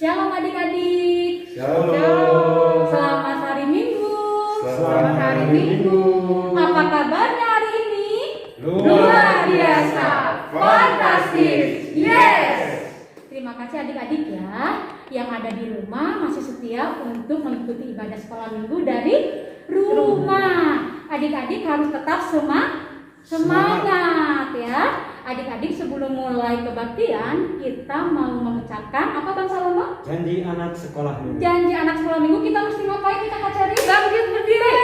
Shalom adik-adik. Shalom. Selamat hari Minggu. Selamat hari Minggu. Apa kabarnya hari ini? Luar biasa. Fantastis. Yes. Terima kasih adik-adik ya yang ada di rumah masih setia untuk mengikuti ibadah sekolah minggu dari rumah. Adik-adik harus tetap semangat ya. Adik-adik sebelum mulai kebaktian kita mau mengucapkan apa Bang Salomo? Janji anak sekolah minggu. Janji anak sekolah minggu kita mesti ngapain kita Kak Cari? Bangkit berdiri.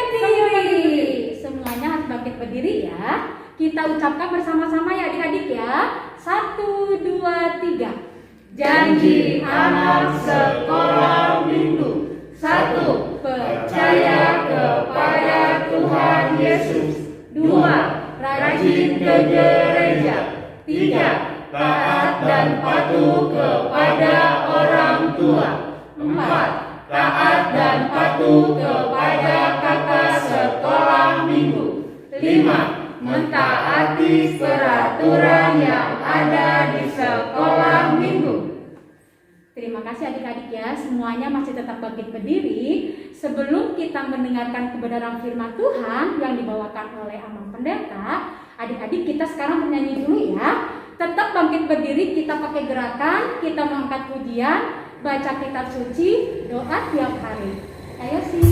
Semuanya harus bangkit berdiri ya. Kita ucapkan bersama-sama ya adik-adik ya. 1, 2, 3. Janji anak sekolah minggu. 1. Percaya kepada Tuhan Yesus. 2. Rajin ke gereja. 3. Taat dan patuh kepada orang tua. 4. Taat dan patuh kepada kakak sekolah minggu. 5. Mentaati peraturan yang ada di sekolah minggu. Terima kasih adik-adik ya, semuanya masih tetap bangkit berdiri. Sebelum kita mendengarkan kebenaran firman Tuhan yang dibawakan oleh Amang Pendeta, adik-adik kita sekarang bernyanyi dulu ya. Tetap bangkit berdiri, kita pakai gerakan, kita mengangkat pujian, baca kitab suci, doa tiap hari. Ayo sih.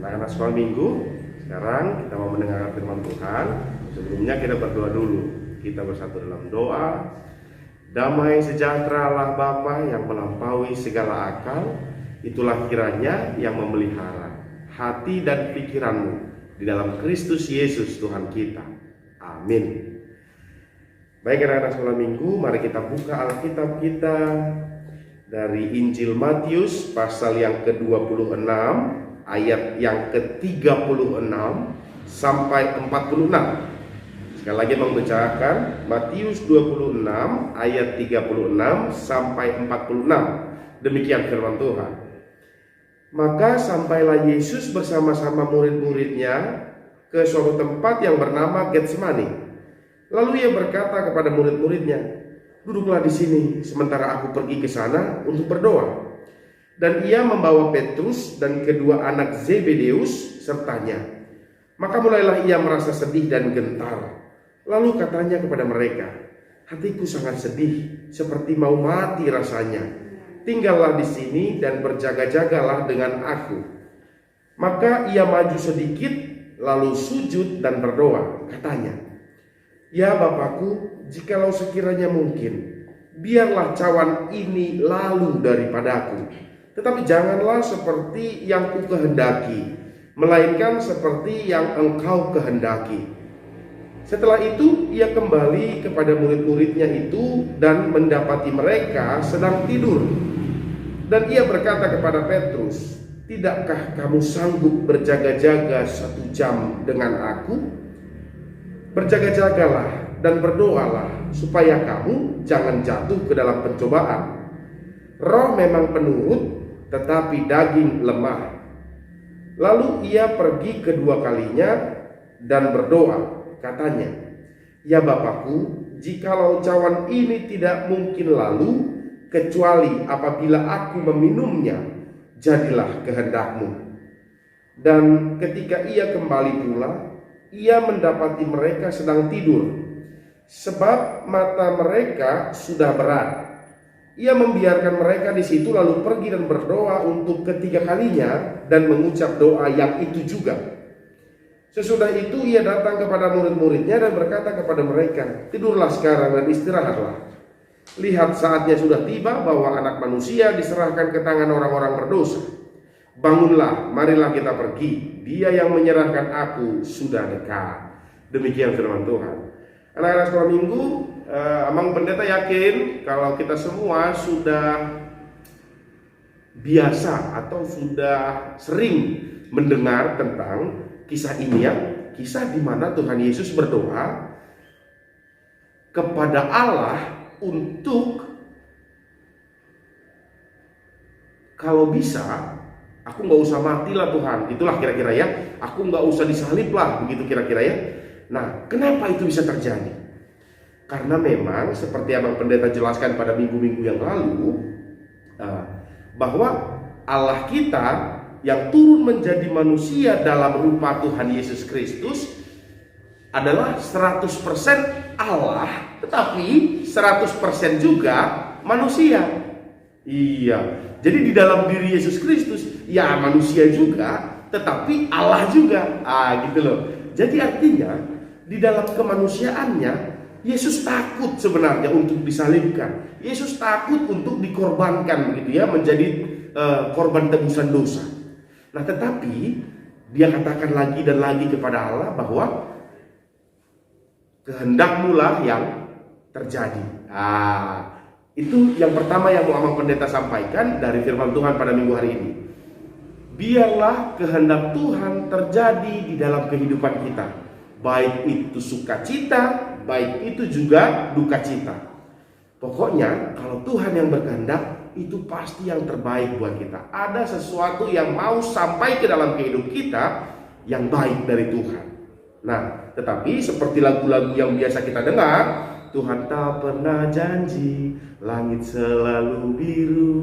Anak-anak sekolah minggu, sekarang kita mau mendengarkan firman Tuhan. Sebelumnya kita berdoa dulu. Kita bersatu dalam doa. Damai sejahtera Allah Bapa yang melampaui segala akal, itulah kiranya yang memelihara hati dan pikiranmu di dalam Kristus Yesus Tuhan kita. Amin. Baik anak-anak sekolah minggu, mari kita buka Alkitab kita dari Injil Matius pasal yang ke-26 ayat yang ke-36 sampai 46. Sekali lagi membacakan Matius 26 ayat 36 sampai 46. Demikian firman Tuhan. Maka sampailah Yesus bersama-sama murid-muridnya ke suatu tempat yang bernama Getsemani. Lalu ia berkata kepada murid-muridnya, "Duduklah di sini sementara aku pergi ke sana untuk berdoa." Dan ia membawa Petrus dan kedua anak Zebedeus sertanya. Maka mulailah ia merasa sedih dan gentar. Lalu katanya kepada mereka, "Hatiku sangat sedih, seperti mau mati rasanya. Tinggallah di sini dan berjaga-jagalah dengan aku." Maka ia maju sedikit, lalu sujud dan berdoa. Katanya, "Ya Bapakku, jikalau sekiranya mungkin, biarlah cawan ini lalu daripadaku. Tetapi janganlah seperti yang ku kehendaki, melainkan seperti yang Engkau kehendaki." Setelah itu ia kembali kepada murid-muridnya itu dan mendapati mereka sedang tidur. Dan ia berkata kepada Petrus, "Tidakkah kamu sanggup berjaga-jaga 1 jam dengan aku? Berjaga-jagalah dan berdoalah supaya kamu jangan jatuh ke dalam pencobaan. Roh memang penurut, tetapi daging lemah." Lalu ia pergi kedua kalinya dan berdoa. Katanya, Ya Bapakku, jikalau cawan ini tidak mungkin lalu, kecuali apabila aku meminumnya, jadilah kehendak-Mu. Dan ketika ia kembali pula, ia mendapati mereka sedang tidur, sebab mata mereka sudah berat. Ia membiarkan mereka di situ lalu pergi dan berdoa untuk ketiga kalinya dan mengucap doa yang itu juga. Sesudah itu ia datang kepada murid-muridnya dan berkata kepada mereka, tidurlah sekarang dan istirahatlah. Lihat, saatnya sudah tiba bahwa Anak Manusia diserahkan ke tangan orang-orang berdosa. Bangunlah, marilah kita pergi. Dia yang menyerahkan aku sudah dekat. Demikian firman Tuhan. Anak-anak sekolah minggu, Amang Pendeta yakin kalau kita semua sudah biasa atau sudah sering mendengar tentang kisah ini, ya, kisah di mana Tuhan Yesus berdoa kepada Allah untuk kalau bisa aku nggak usah mati lah Tuhan, itulah kira-kira ya, aku nggak usah disalib lah, begitu kira-kira ya. Nah, kenapa itu bisa terjadi? Karena memang seperti Abang Pendeta jelaskan pada minggu-minggu yang lalu, bahwa Allah kita yang turun menjadi manusia dalam rupa Tuhan Yesus Kristus adalah 100% Allah, tetapi 100% juga manusia. Iya, jadi di dalam diri Yesus Kristus ya manusia juga, tetapi Allah juga. Gitu loh. Jadi artinya di dalam kemanusiaannya Yesus takut sebenarnya untuk disalibkan. Yesus takut untuk dikorbankan, begitu ya, menjadi korban tebusan dosa. Nah, tetapi dia katakan lagi dan lagi kepada Allah bahwa kehendak-Mu lah yang terjadi. Itu yang pertama yang mau Amang Pendeta sampaikan dari firman Tuhan pada minggu hari ini. Biarlah kehendak Tuhan terjadi di dalam kehidupan kita, baik itu sukacita, baik itu juga duka cita. Pokoknya kalau Tuhan yang berkehendak, itu pasti yang terbaik buat kita. Ada sesuatu yang mau sampai ke dalam kehidupan kita yang baik dari Tuhan. Nah, tetapi seperti lagu-lagu yang biasa kita dengar, Tuhan tak pernah janji langit selalu biru,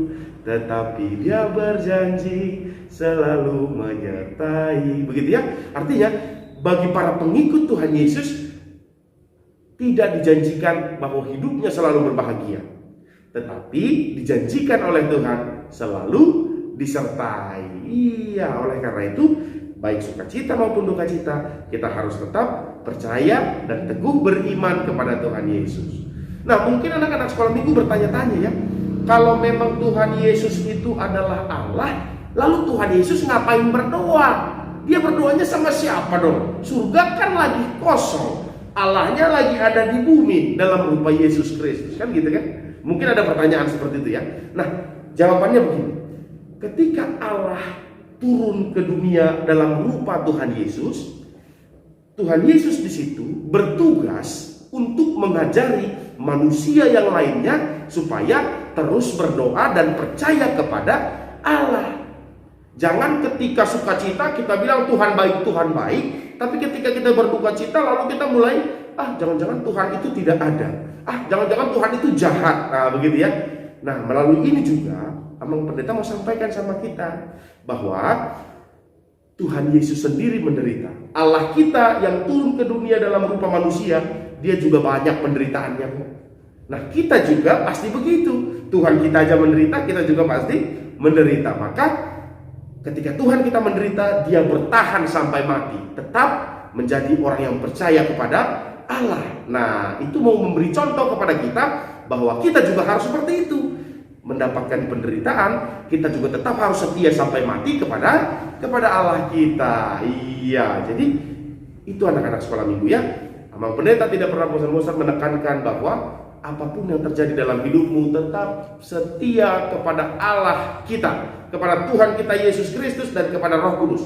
tetapi Dia berjanji selalu menyertai. Begitu ya. Artinya bagi para pengikut Tuhan Yesus tidak dijanjikan bahwa hidupnya selalu berbahagia, tetapi dijanjikan oleh Tuhan selalu disertai. Iya, oleh karena itu baik sukacita maupun duka cita, kita harus tetap percaya dan teguh beriman kepada Tuhan Yesus. Nah, mungkin anak-anak sekolah minggu bertanya-tanya ya, kalau memang Tuhan Yesus itu adalah Allah, lalu Tuhan Yesus ngapain berdoa? Dia berdoanya sama siapa dong? Surga kan lagi kosong, Allahnya lagi ada di bumi dalam rupa Yesus Kristus, kan gitu kan? Mungkin ada pertanyaan seperti itu ya. Nah, jawabannya begini. Ketika Allah turun ke dunia dalam rupa Tuhan Yesus di situ bertugas untuk mengajari manusia yang lainnya supaya terus berdoa dan percaya kepada Allah. Jangan ketika sukacita kita bilang Tuhan baik, tapi ketika kita berduka cita lalu kita mulai, jangan-jangan Tuhan itu tidak ada. Jangan-jangan Tuhan itu jahat. Nah, begitu ya. Nah, melalui ini juga Amang Pendeta mau sampaikan sama kita bahwa Tuhan Yesus sendiri menderita. Allah kita yang turun ke dunia dalam rupa manusia, Dia juga banyak penderitaannya. Nah, kita juga pasti begitu. Tuhan kita aja menderita, kita juga pasti menderita. Maka ketika Tuhan kita menderita, Dia bertahan sampai mati, tetap menjadi orang yang percaya kepada Allah. Nah, itu mau memberi contoh kepada kita bahwa kita juga harus seperti itu. Mendapatkan penderitaan, kita juga tetap harus setia sampai mati kepada Allah kita. Iya, jadi itu anak-anak sekolah minggu ya. Amang Pendeta tidak pernah bosan-bosan menekankan bahwa apapun yang terjadi dalam hidupmu, tetap setia kepada Allah kita, kepada Tuhan kita Yesus Kristus dan kepada Roh Kudus.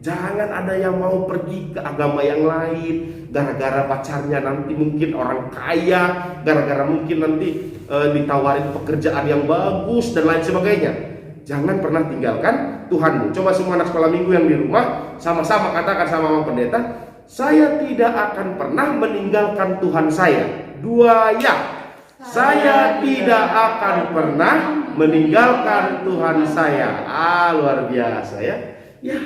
Jangan ada yang mau pergi ke agama yang lain gara-gara pacarnya nanti mungkin orang kaya, gara-gara mungkin nanti ditawarin pekerjaan yang bagus dan lain sebagainya. Jangan pernah tinggalkan Tuhanmu. Coba semua anak sekolah minggu yang di rumah sama-sama katakan sama Amang Pendeta, Saya tidak akan pernah meninggalkan Tuhan saya. 2 ya. Saya tidak akan pernah meninggalkan Tuhan saya. Luar biasa ya. Ya,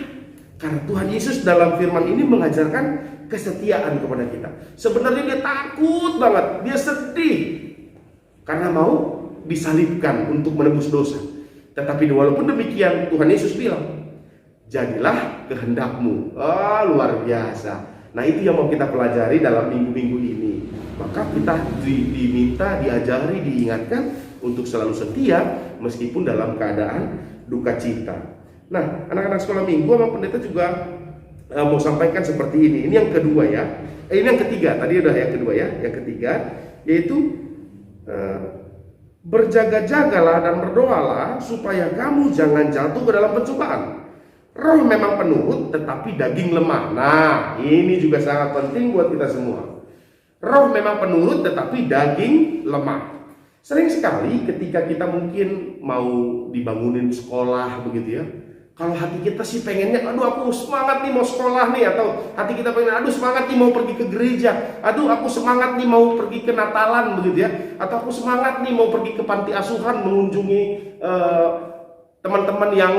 karena Tuhan Yesus dalam firman ini mengajarkan kesetiaan kepada kita. Sebenarnya dia takut banget, dia sedih karena mau disalibkan untuk menebus dosa. Tetapi walaupun demikian, Tuhan Yesus bilang, jadilah kehendakmu. Luar biasa. Nah, itu yang mau kita pelajari dalam minggu-minggu ini. Maka kita diminta, diajari, diingatkan untuk selalu setia meskipun dalam keadaan duka cita. Nah, anak-anak sekolah minggu, Abang Pendeta juga mau sampaikan seperti ini. Ini yang kedua ya. Ini yang ketiga. Tadi udah yang kedua ya. Yang ketiga yaitu berjaga-jagalah dan berdoalah supaya kamu jangan jatuh ke dalam pencobaan. Roh memang penurut tetapi daging lemah. Nah, ini juga sangat penting buat kita semua. Roh memang penurut tetapi daging lemah. Sering sekali ketika kita mungkin mau dibangunin sekolah begitu ya. Kalau hati kita sih pengennya, aduh aku semangat nih mau sekolah nih. Atau hati kita pengen, aduh semangat nih mau pergi ke gereja. Aduh aku semangat nih mau pergi ke Natalan begitu ya. Atau aku semangat nih mau pergi ke panti asuhan mengunjungi teman-teman yang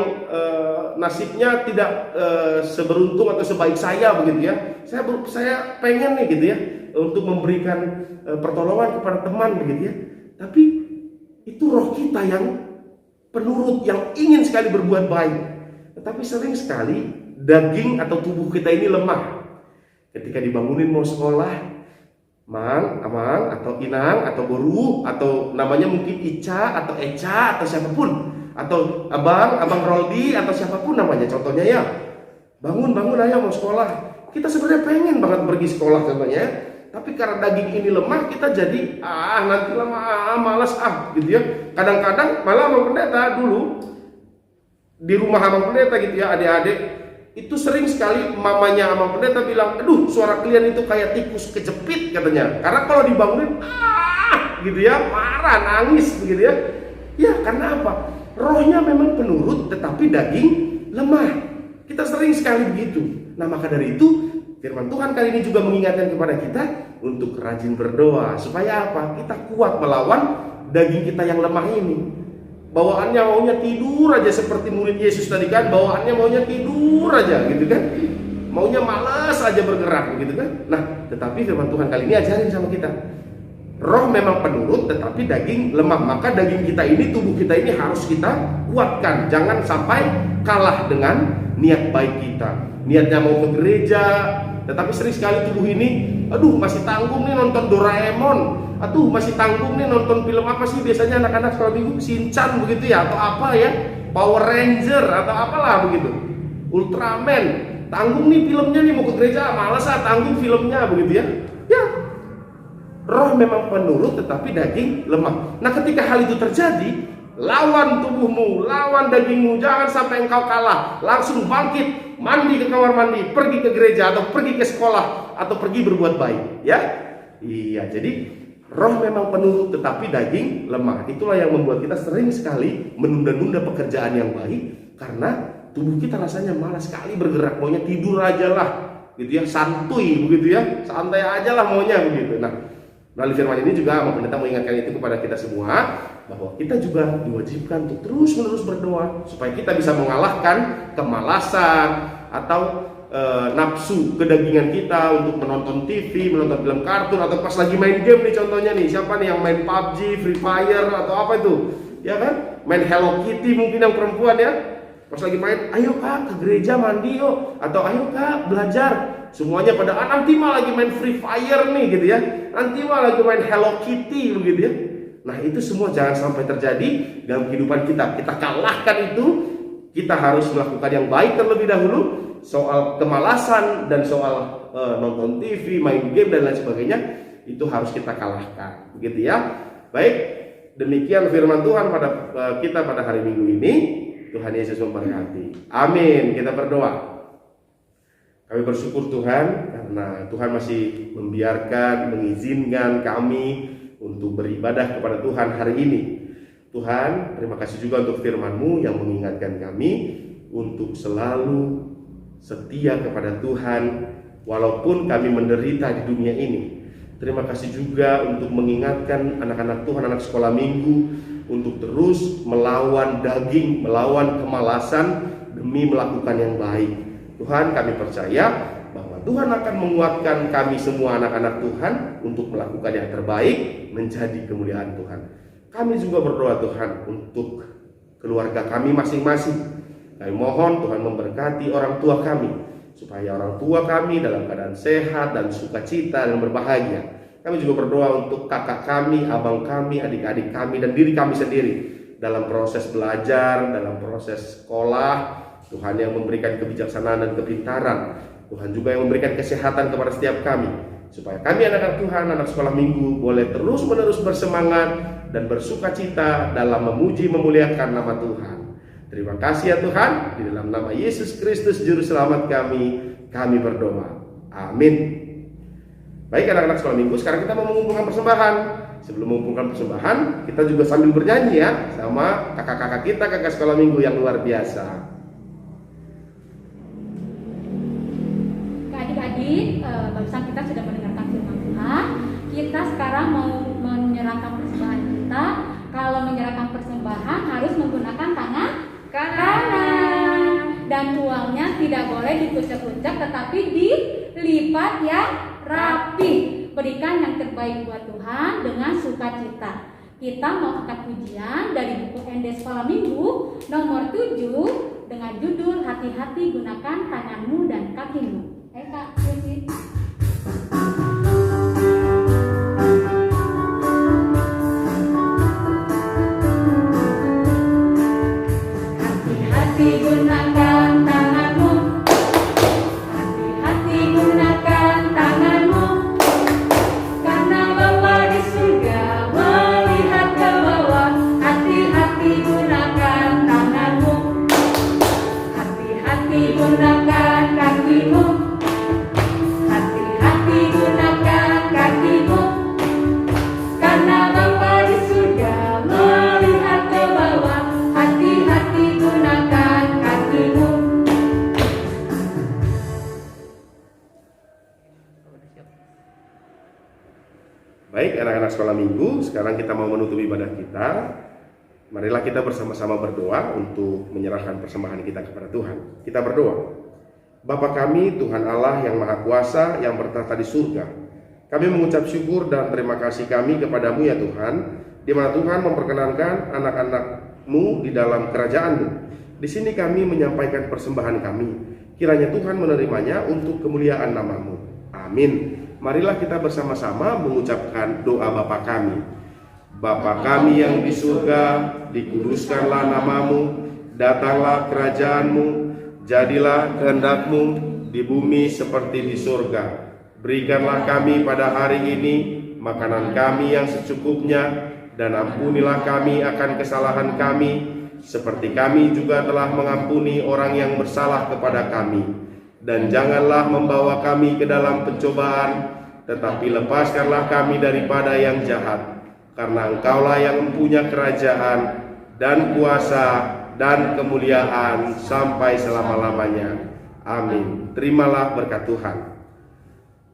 nasibnya tidak seberuntung atau sebaik saya begitu ya. Saya pengen nih gitu ya untuk memberikan pertolongan kepada teman begitu ya. Tapi itu roh kita yang penurut, yang ingin sekali berbuat baik. Tetapi sering sekali daging atau tubuh kita ini lemah. Ketika dibangunin mau sekolah, Mang, Amang, atau Inang, atau Guru, atau namanya mungkin Ica, atau Eca, atau siapapun, atau Abang Roldi, atau siapapun namanya, contohnya ya, bangun ayo mau sekolah. Kita sebenarnya pengen banget pergi sekolah contohnya, tapi karena daging ini lemah, kita jadi nanti lama malas gitu ya. Kadang-kadang malah Abang Pendeta dulu di rumah Abang Pendeta gitu ya, adik-adik itu sering sekali mamanya Abang Pendeta bilang, aduh suara kalian itu kayak tikus kejepit katanya. Karena kalau dibangunin gitu ya, marah, nangis begitu ya. Ya karena apa? Rohnya memang penurut tetapi daging lemah. Kita sering sekali begitu. Nah maka dari itu firman Tuhan kali ini juga mengingatkan kepada kita untuk rajin berdoa. Supaya apa? Kita kuat melawan daging kita yang lemah ini. Bawaannya maunya tidur aja seperti murid Yesus tadi kan. Bawaannya maunya tidur aja gitu kan. Maunya malas aja bergerak gitu kan. Nah tetapi firman Tuhan kali ini ajarin sama kita, roh memang penurut tetapi daging lemah. Maka daging kita ini, tubuh kita ini harus kita kuatkan. Jangan sampai kalah dengan niat baik kita. Niatnya mau ke gereja, tetapi sering sekali tubuh ini, aduh masih tanggung nih nonton Doraemon, aduh masih tanggung nih nonton film apa sih biasanya anak-anak sekolah minggu, Shinchan begitu ya, atau apa ya, Power Ranger atau apalah begitu, Ultraman. Tanggung nih filmnya nih, mau ke gereja malas tanggung filmnya begitu ya. Ya, roh memang penurut tetapi daging lemah. Nah ketika hal itu terjadi, lawan tubuhmu, lawan dagingmu, jangan sampai engkau kalah. Langsung bangkit, mandi ke kamar mandi, pergi ke gereja atau pergi ke sekolah atau pergi berbuat baik ya. Iya, jadi roh memang penurut tetapi daging lemah. Itulah yang membuat kita sering sekali menunda-nunda pekerjaan yang baik karena tubuh kita rasanya malas sekali bergerak, maunya tidur aja lah gitu ya, santuy begitu ya, santai aja lah maunya begitu. Nah melalui firman ini juga Abang Pendeta mengingatkan itu kepada kita semua, bahwa kita juga diwajibkan untuk terus-menerus berdoa supaya kita bisa mengalahkan kemalasan atau nafsu kedagingan kita untuk menonton TV, menonton film kartun, atau pas lagi main game nih contohnya nih, siapa nih yang main PUBG, Free Fire atau apa itu, ya kan? Main Hello Kitty mungkin yang perempuan ya. Pas lagi main, ayo kak ke gereja mandi yuk, atau ayo kak belajar. Semuanya pada nanti mah lagi main Free Fire nih gitu ya, nanti mah lagi main Hello Kitty begitu ya. Nah itu semua jangan sampai terjadi dalam kehidupan kita. Kita kalahkan itu. Kita harus melakukan yang baik terlebih dahulu. Soal kemalasan dan soal nonton TV, main game dan lain sebagainya, itu harus kita kalahkan begitu ya. Baik, demikian firman Tuhan pada kita pada hari Minggu ini. Tuhan Yesus memberkati. Amin. Kita berdoa. Kami bersyukur Tuhan karena Tuhan masih membiarkan, mengizinkan kami untuk beribadah kepada Tuhan hari ini. Tuhan, terima kasih juga untuk firman-Mu yang mengingatkan kami untuk selalu setia kepada Tuhan walaupun kami menderita di dunia ini. Terima kasih juga untuk mengingatkan anak-anak Tuhan, anak sekolah minggu, untuk terus melawan daging, melawan kemalasan demi melakukan yang baik. Tuhan, kami percaya bahwa Tuhan akan menguatkan kami semua anak-anak Tuhan untuk melakukan yang terbaik, menjadi kemuliaan Tuhan. Kami juga berdoa Tuhan untuk keluarga kami masing-masing. Kami mohon Tuhan memberkati orang tua kami, supaya orang tua kami dalam keadaan sehat dan sukacita dan berbahagia. Kami juga berdoa untuk kakak kami, abang kami, adik-adik kami, dan diri kami sendiri dalam proses belajar, dalam proses sekolah. Tuhan yang memberikan kebijaksanaan dan kepintaran. Tuhan juga yang memberikan kesehatan kepada setiap kami, supaya kami anak-anak Tuhan, anak sekolah minggu, boleh terus-menerus bersemangat dan bersukacita dalam memuji memuliakan nama Tuhan. Terima kasih ya Tuhan, di dalam nama Yesus Kristus Juru Selamat kami berdoa. Amin. Baik anak-anak sekolah minggu, sekarang kita mau mengumpulkan persembahan. Sebelum mengumpulkan persembahan, kita juga sambil bernyanyi ya, sama kakak-kakak kita, kakak sekolah minggu yang luar biasa. Adik-adik, barusan kita sudah mendengarkan firman Tuhan. Kita sekarang mau menyerahkan persembahan kita. Kalau menyerahkan persembahan harus menggunakan tangan kanan, dan uangnya tidak boleh dikucek-kucek, tetapi dilipat yang rapi. Berikan yang terbaik buat Tuhan dengan sukacita. Kita mau angkat pujian dari buku ND Sekolah Minggu nomor 7 dengan judul Hati-hati Gunakan Tanganmu dan Kakimu. Kak, puji. Hati-hati gunakan tanganmu, hati-hati gunakan tanganmu, karena Bapa di surga melihat ke bawah. Hati-hati gunakan tanganmu, hati-hati gunakan kakimu, hati-hati gunakan kakimu, karena Bapa di surga melihat ke bawah. Hati-hati gunakan kakimu. Baik anak-anak sekolah minggu, sekarang kita mau menutup ibadah kita. Marilah kita bersama-sama berdoa untuk menyerahkan persembahan kita kepada Tuhan. Kita berdoa. Bapa kami, Tuhan Allah yang Maha Kuasa, yang bertata di surga, kami mengucap syukur dan terima kasih kami kepadamu ya Tuhan, di mana Tuhan memperkenankan anak-anak-Mu di dalam kerajaan-Mu. Di sini kami menyampaikan persembahan kami. Kiranya Tuhan menerimanya untuk kemuliaan nama-Mu. Amin. Marilah kita bersama-sama mengucapkan doa Bapa kami. Bapa kami yang di surga, dikuduskanlah nama-Mu, datanglah kerajaan-Mu, jadilah kehendak-Mu di bumi seperti di surga. Berikanlah kami pada hari ini makanan kami yang secukupnya, dan ampunilah kami akan kesalahan kami, seperti kami juga telah mengampuni orang yang bersalah kepada kami. Dan janganlah membawa kami ke dalam pencobaan, tetapi lepaskanlah kami daripada yang jahat. Karena Engkaulah yang mempunyai kerajaan dan kuasa dan kemuliaan sampai selama-lamanya. Amin. Terimalah berkat Tuhan.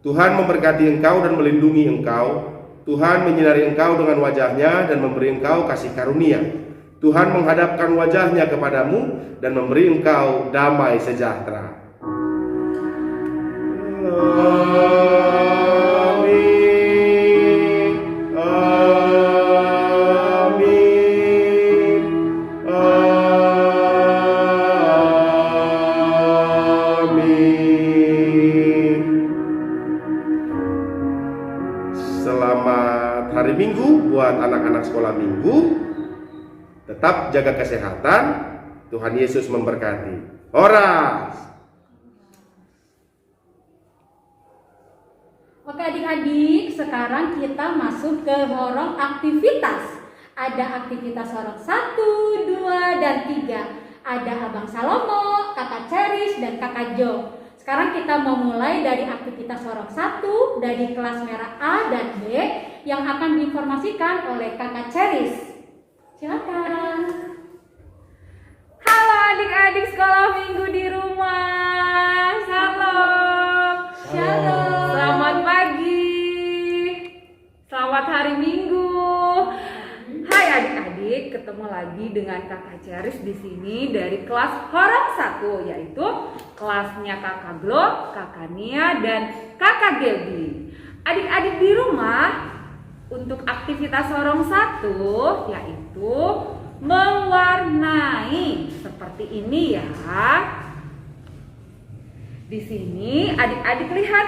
Tuhan memberkati engkau dan melindungi engkau. Tuhan menyinari engkau dengan wajahnya dan memberi engkau kasih karunia. Tuhan menghadapkan wajahnya kepadamu dan memberi engkau damai sejahtera. Amin. Amin. Amin. Selamat hari Minggu buat anak-anak sekolah minggu. Tetap jaga kesehatan. Tuhan Yesus memberkati. Horas. Oke adik-adik, sekarang kita masuk ke horong aktivitas. Ada aktivitas horong 1, 2, dan 3. Ada Abang Salomo, Kakak Ceris, dan Kakak Jo. Sekarang kita mau mulai dari aktivitas horong 1 dari kelas merah A dan B yang akan diinformasikan oleh Kakak Ceris. Silakan. Halo adik-adik sekolah minggu di rumah. Salam. ketemu lagi dengan Kakak Ceris di sini dari kelas Horong 1, yaitu kelasnya Kakak Glo, Kakak Nia, dan Kakak Gelbi. Adik-adik di rumah, untuk aktivitas Horong 1 yaitu mewarnai seperti ini ya. Di sini adik-adik lihat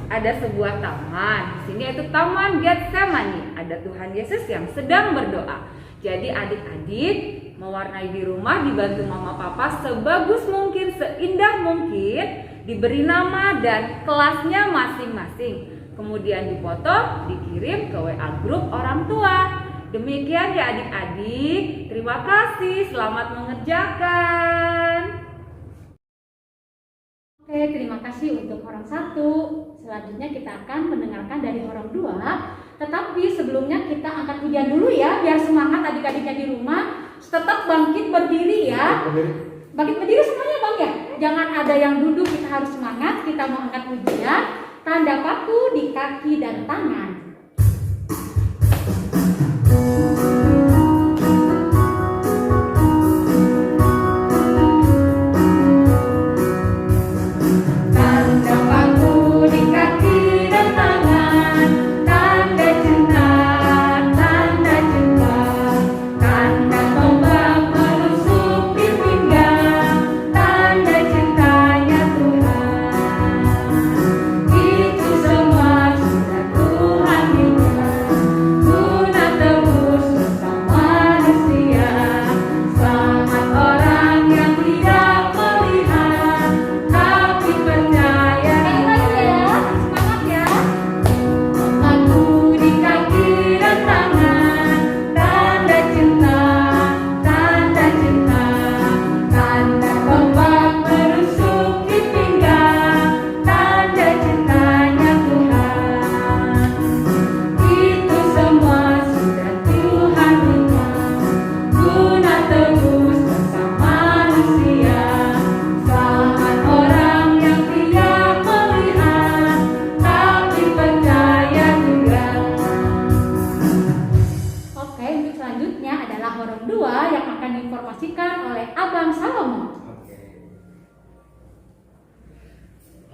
ada sebuah taman. Di sini yaitu Taman Getsemani. Ada Tuhan Yesus yang sedang berdoa. Jadi adik-adik mewarnai di rumah dibantu mama papa sebagus mungkin, seindah mungkin, diberi nama dan kelasnya masing-masing. Kemudian dipoto, dikirim ke WA grup orang tua. Demikian ya adik-adik. Terima kasih, selamat mengerjakan. Oke, terima kasih untuk orang 1. Selanjutnya kita akan mendengarkan dari orang 2. Tetapi sebelumnya kita angkat pujian dulu ya, biar semangat adik-adiknya di rumah. Tetap bangkit berdiri ya. Bangkit berdiri semuanya bang ya. Jangan ada yang duduk, kita harus semangat. Kita mau angkat pujian. Tanda paku di kaki dan tangan.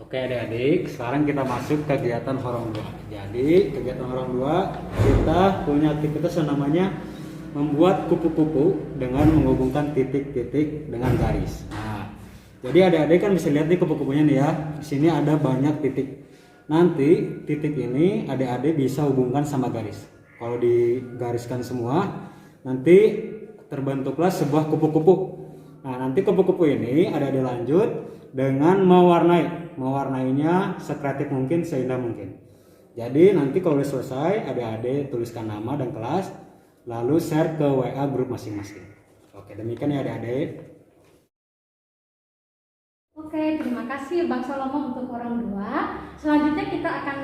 Oke adik-adik, sekarang kita masuk kegiatan Horong 2. Jadi kegiatan Horong 2 kita punya aktivitas yang namanya membuat kupu-kupu dengan menghubungkan titik-titik dengan garis. Nah, jadi adik-adik kan bisa lihat di kupu-kupunya nih ya. Di sini ada banyak titik. Nanti titik ini adik-adik bisa hubungkan sama garis. Kalau digariskan semua, nanti terbentuklah sebuah kupu-kupu. Nah, nanti kupu-kupu ini adik-adik lanjut dengan mewarnainya sekreatif mungkin, seindah mungkin. Jadi nanti kalau sudah selesai, adik-adik tuliskan nama dan kelas, lalu share ke WA grup masing-masing. Oke, demikian ya adik-adik. Oke, terima kasih Bang Salomo untuk Horong 2. Selanjutnya kita akan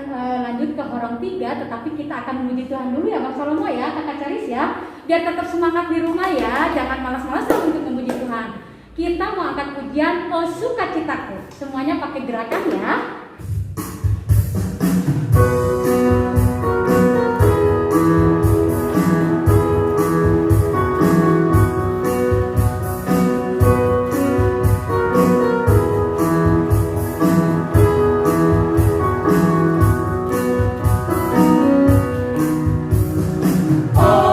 lanjut ke Horong 3, tetapi kita akan memuji Tuhan dulu ya Bang Salomo ya, Kakak Ceris ya. Biar tetap semangat di rumah ya, jangan malas-malasan untuk memuji Tuhan. Kita mau angkat pujian "Oh Sukacitaku". Semuanya pakai gerakan ya. Oh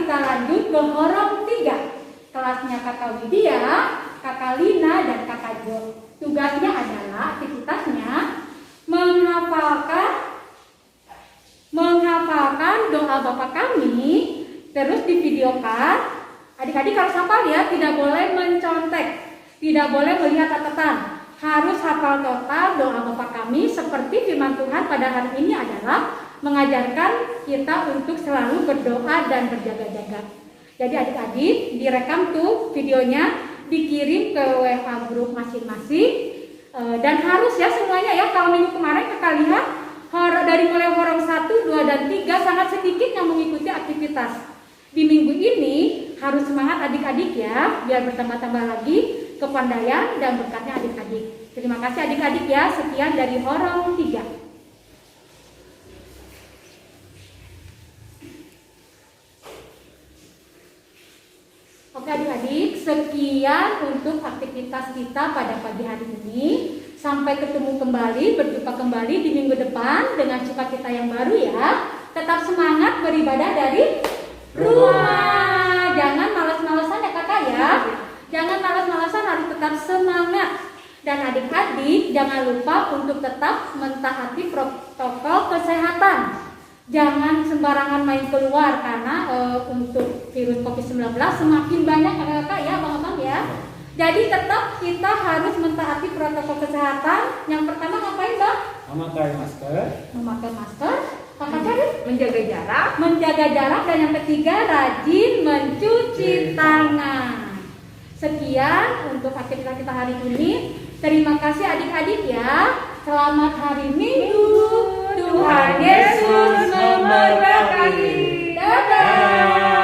kita lanjut ke horong 3. Kelasnya Kakak Widya, Kakak Lina, dan Kakak Jo. Tugasnya adalah aktivitasnya menghafalkan doa Bapa Kami, terus divideokan. Adik-adik harus hafal ya, tidak boleh mencontek, tidak boleh melihat catatan. Harus hafal total doa Bapa Kami, seperti firman Tuhan pada hari ini adalah mengajarkan kita untuk selalu berdoa dan berjaga-jaga. Jadi adik-adik direkam tuh videonya, dikirim ke WA grup masing-masing, dan harus ya semuanya ya. Kalau minggu kemarin Kakak lihat dari mulai horong 1, 2, dan 3 sangat sedikit yang mengikuti aktivitas. Di minggu ini harus semangat adik-adik ya, biar bertambah-tambah lagi kepandaian dan berkatnya adik-adik. Terima kasih adik-adik ya, sekian dari horong 3. Oke adik-adik, sekian untuk aktivitas kita pada pagi hari ini. Sampai ketemu kembali, berjumpa kembali di minggu depan dengan sukacita yang baru ya. Tetap semangat beribadah dari rumah. Jangan malas-malasan ya kakak ya. Jangan malas-malasan, harus tetap semangat. Dan adik-adik jangan lupa untuk tetap mentaati protokol kesehatan. Jangan sembarangan main keluar karena untuk virus COVID-19 semakin banyak kakak-kakak ya, abang-abang ya. Jadi tetap kita harus mentaati protokol kesehatan. Yang pertama ngapain bang? Memakai masker. Memakai masker. Kakak cari? Menjaga jarak. Menjaga jarak. Dan yang ketiga rajin mencuci tangan. Sekian untuk aktivitas kita hari ini. Terima kasih adik-adik ya. Selamat hari Minggu. Tuhan Yesus memberkati. Dadah.